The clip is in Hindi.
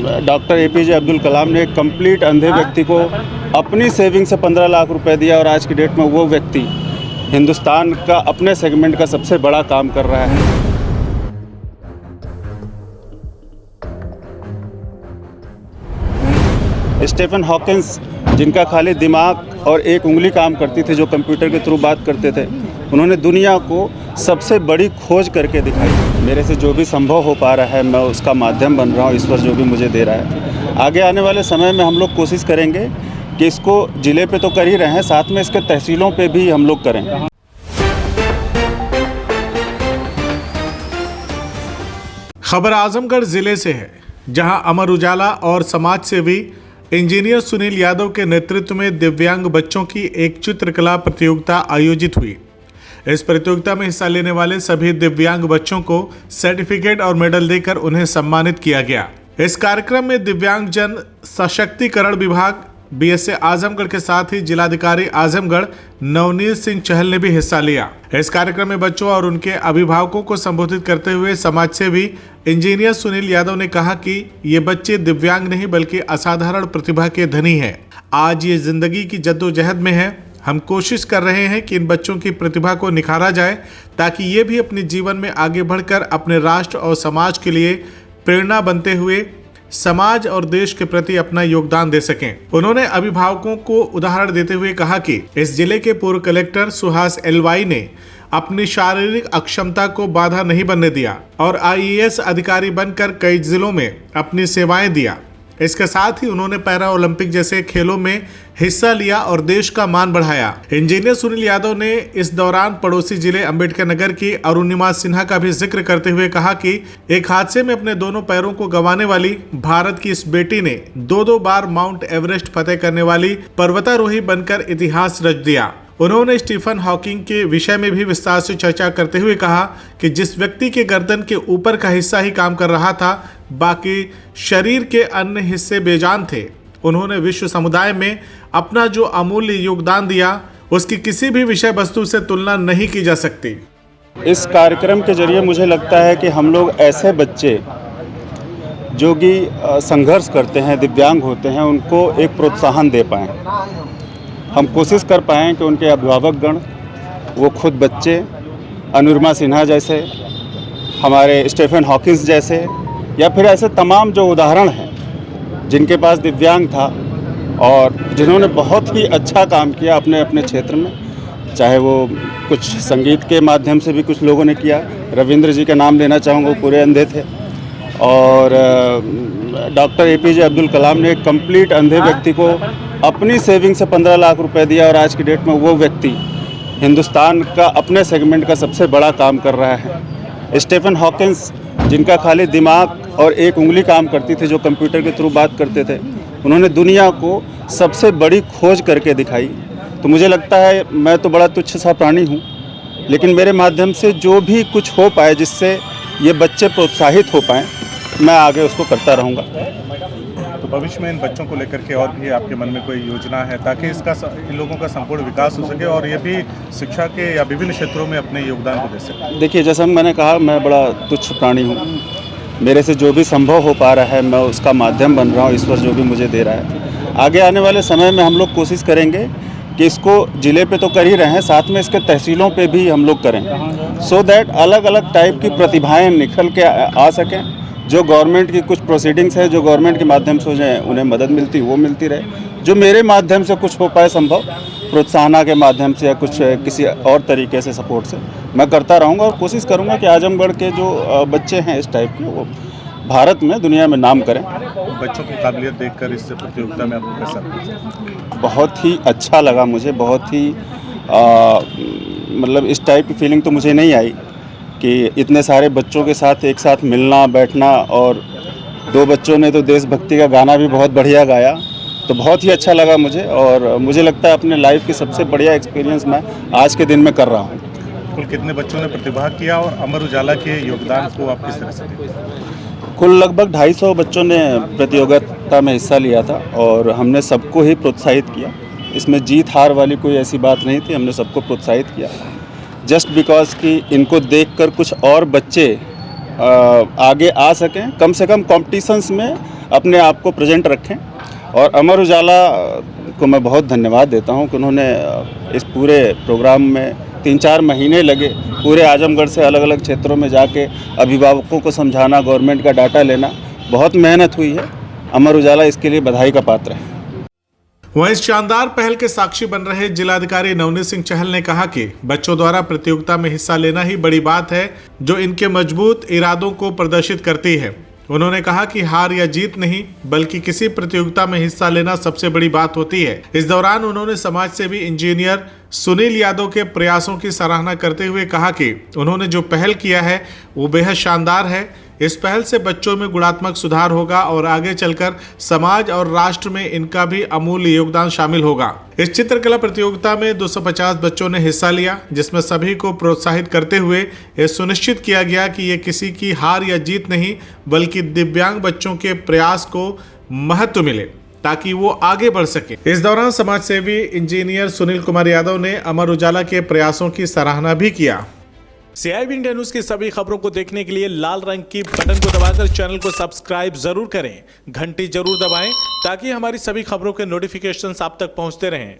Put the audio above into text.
डॉक्टर एपीजे अब्दुल कलाम ने एक कंप्लीट अंधे व्यक्ति को अपनी सेविंग से 15 लाख रुपए दिया और आज की डेट में वो व्यक्ति हिंदुस्तान का अपने सेगमेंट का सबसे बड़ा काम कर रहा है। स्टीफन हॉकिंस, जिनका खाली दिमाग और एक उंगली काम करती थी, जो कंप्यूटर के थ्रू बात करते थे, उन्होंने दुनिया को सबसे बड़ी खोज करके दिखाई। मेरे से जो भी संभव हो पा रहा है मैं उसका माध्यम बन रहा हूँ, ईश्वर जो भी मुझे दे रहा है। आगे आने वाले समय में हम लोग कोशिश करेंगे कि इसको ज़िले पे तो कर ही रहे हैं, साथ में इसके तहसीलों पे भी हम लोग करें। खबर आजमगढ़ ज़िले से है, जहां अमर उजाला और समाज सेवी इंजीनियर सुनील यादव के नेतृत्व में दिव्यांग बच्चों की एक चित्रकला प्रतियोगिता आयोजित हुई। इस प्रतियोगिता में हिस्सा लेने वाले सभी दिव्यांग बच्चों को सर्टिफिकेट और मेडल देकर उन्हें सम्मानित किया गया। इस कार्यक्रम में दिव्यांग जन सशक्तिकरण विभाग बीएसए आजमगढ़ के साथ ही जिलाधिकारी आजमगढ़ नवनीत सिंह चहल ने भी हिस्सा लिया। इस कार्यक्रम में बच्चों और उनके अभिभावकों को संबोधित करते हुए समाज सेवी इंजीनियर सुनील यादव ने कहा कि ये बच्चे दिव्यांग नहीं बल्कि असाधारण प्रतिभा के धनी हैं। आज ये जिंदगी की जद्दोजहद में है। हम कोशिश कर रहे हैं कि इन बच्चों की प्रतिभा को निखारा जाए ताकि ये भी अपने जीवन में आगे बढ़कर अपने राष्ट्र और समाज के लिए प्रेरणा बनते हुए समाज और देश के प्रति अपना योगदान दे सकें। उन्होंने अभिभावकों को उदाहरण देते हुए कहा कि इस जिले के पूर्व कलेक्टर सुहास एलवाई ने अपनी शारीरिक अक्षमता को बाधा नहीं बनने दिया और आईएएस अधिकारी बनकर कई जिलों में अपनी सेवाएं दिया। इसके साथ ही उन्होंने पैरा ओलंपिक जैसे खेलों में हिस्सा लिया और देश का मान बढ़ाया। इंजीनियर सुनील यादव ने इस दौरान पड़ोसी जिले अंबेडकर नगर की अरुणिमा सिन्हा का भी जिक्र करते हुए कहा कि एक हादसे में अपने दोनों पैरों को गंवाने वाली भारत की इस बेटी ने दो बार माउंट एवरेस्ट फतेह करने वाली पर्वतारोही बनकर इतिहास रच दिया। उन्होंने स्टीफन हॉकिंग के विषय में भी विस्तार से चर्चा करते हुए कहा कि जिस व्यक्ति के गर्दन के ऊपर का हिस्सा ही काम कर रहा था, बाकी शरीर के अन्य हिस्से बेजान थे। उन्होंने विश्व समुदाय में अपना जो अमूल्य योगदान दिया, उसकी किसी भी विषय वस्तु से तुलना नहीं की जा सकती। इस कार्यक्रम के जरिए मुझे लगता है कि हम लोग ऐसे बच्चे जो कि संघर्ष करते हैं, दिव्यांग होते हैं, उनको एक प्रोत्साहन दे पाएँ। हम कोशिश कर पाएँ कि उनके अभिभावकगण, वो खुद बच्चे, अनुरमा सिन्हा जैसे, हमारे स्टीफन हॉकिंस जैसे, या फिर ऐसे तमाम जो उदाहरण हैं जिनके पास दिव्यांग था और जिन्होंने बहुत ही अच्छा काम किया अपने अपने क्षेत्र में, चाहे वो कुछ संगीत के माध्यम से भी कुछ लोगों ने किया। रविंद्र जी का नाम लेना चाहूँगा, वो पूरे अंधे थे। और डॉक्टर एपीजे अब्दुल कलाम ने एक कंप्लीट अंधे व्यक्ति को अपनी सेविंग से 15 लाख रुपए दिया और आज की डेट में वो व्यक्ति हिंदुस्तान का अपने सेगमेंट का सबसे बड़ा काम कर रहा है। स्टीफन हॉकिंस, जिनका खाली दिमाग और एक उंगली काम करती थी, जो कंप्यूटर के थ्रू बात करते थे, उन्होंने दुनिया को सबसे बड़ी खोज करके दिखाई। तो मुझे लगता है मैं तो बड़ा तुच्छ सा प्राणी हूँ, लेकिन मेरे माध्यम से जो भी कुछ हो पाए जिससे ये बच्चे प्रोत्साहित हो पाएँ, मैं आगे उसको करता रहूँगा। तो भविष्य में इन बच्चों को लेकर के और भी आपके मन में कोई योजना है ताकि इसका इन लोगों का संपूर्ण विकास हो सके और ये भी शिक्षा के या विभिन्न क्षेत्रों में अपने योगदान को दे सके? देखिए, जैसा मैंने कहा, मैं बड़ा तुच्छ प्राणी हूँ। मेरे से जो भी संभव हो पा रहा है मैं उसका माध्यम बन रहा हूँ, ईश्वर जो भी मुझे दे रहा है। आगे आने वाले समय में हम लोग कोशिश करेंगे कि इसको ज़िले पे तो कर ही रहे हैं, साथ में इसके तहसीलों पे भी हम लोग करें, सो दैट अलग अलग टाइप की प्रतिभाएँ निखर के आ सकें। जो गवर्नमेंट की कुछ प्रोसीडिंग्स है, जो गवर्नमेंट के माध्यम से उन्हें मदद मिलती, वो मिलती रहे। जो मेरे माध्यम से कुछ हो पाए संभव, प्रोत्साहन के माध्यम से या कुछ किसी और तरीके से सपोर्ट से, मैं करता रहूँगा और कोशिश करूँगा कि आजमगढ़ के जो बच्चे हैं इस टाइप के, वो भारत में, दुनिया में नाम करें। बच्चों की काबिलियत देखकर इस प्रतियोगिता में आपको कैसा? बहुत ही अच्छा लगा मुझे, बहुत ही मतलब इस टाइप की फीलिंग तो मुझे नहीं आई कि इतने सारे बच्चों के साथ एक साथ मिलना बैठना, और दो बच्चों ने तो देशभक्ति का गाना भी बहुत बढ़िया गाया, तो बहुत ही अच्छा लगा मुझे। और मुझे लगता है अपने लाइफ की सबसे बढ़िया एक्सपीरियंस मैं आज के दिन में कर रहा हूँ। कुल कितने बच्चों ने प्रतिभाग किया और अमर उजाला के योगदान को आप किस तरह से देखते? कुल लगभग 250 बच्चों ने प्रतियोगिता में हिस्सा लिया था और हमने सबको ही प्रोत्साहित किया। इसमें जीत हार वाली कोई ऐसी बात नहीं थी, हमने सबको प्रोत्साहित किया जस्ट बिकॉज कि इनको देखकर कुछ और बच्चे आगे आ सकें, कम से कम कॉम्पिटिशन्स में अपने आप को प्रेजेंट रखें। और अमर उजाला को मैं बहुत धन्यवाद देता हूं कि उन्होंने इस पूरे प्रोग्राम में 3-4 महीने लगे, पूरे आजमगढ़ से अलग अलग क्षेत्रों में जाके अभिभावकों को समझाना, गवर्नमेंट का डाटा लेना, बहुत मेहनत हुई है। अमर उजाला इसके लिए बधाई का पात्र है। वहीं इस शानदार पहल के साक्षी बन रहे जिलाधिकारी नवनीत सिंह चहल ने कहा कि बच्चों द्वारा प्रतियोगिता में हिस्सा लेना ही बड़ी बात है, जो इनके मजबूत इरादों को प्रदर्शित करती है। उन्होंने कहा कि हार या जीत नहीं, बल्कि किसी प्रतियोगिता में हिस्सा लेना सबसे बड़ी बात होती है। इस दौरान उन्होंने समाज सेवी इंजीनियर सुनील यादव के प्रयासों की सराहना करते हुए कहा कि उन्होंने जो पहल किया है वो बेहद शानदार है। इस पहल से बच्चों में गुणात्मक सुधार होगा और आगे चलकर समाज और राष्ट्र में इनका भी अमूल्य योगदान शामिल होगा। इस चित्रकला प्रतियोगिता में 250 बच्चों ने हिस्सा लिया, जिसमें सभी को प्रोत्साहित करते हुए यह सुनिश्चित किया गया कि ये किसी की हार या जीत नहीं, बल्कि दिव्यांग बच्चों के प्रयास को महत्व मिले ताकि वो आगे बढ़ सके। इस दौरान समाज सेवी इंजीनियर सुनील कुमार यादव ने अमर उजाला के प्रयासों की सराहना भी किया। CIB इंडिया न्यूज की सभी खबरों को देखने के लिए लाल रंग की बटन को दबाकर चैनल को सब्सक्राइब जरूर करें, घंटी जरूर दबाएं ताकि हमारी सभी खबरों के नोटिफिकेशंस आप तक पहुंचते रहें।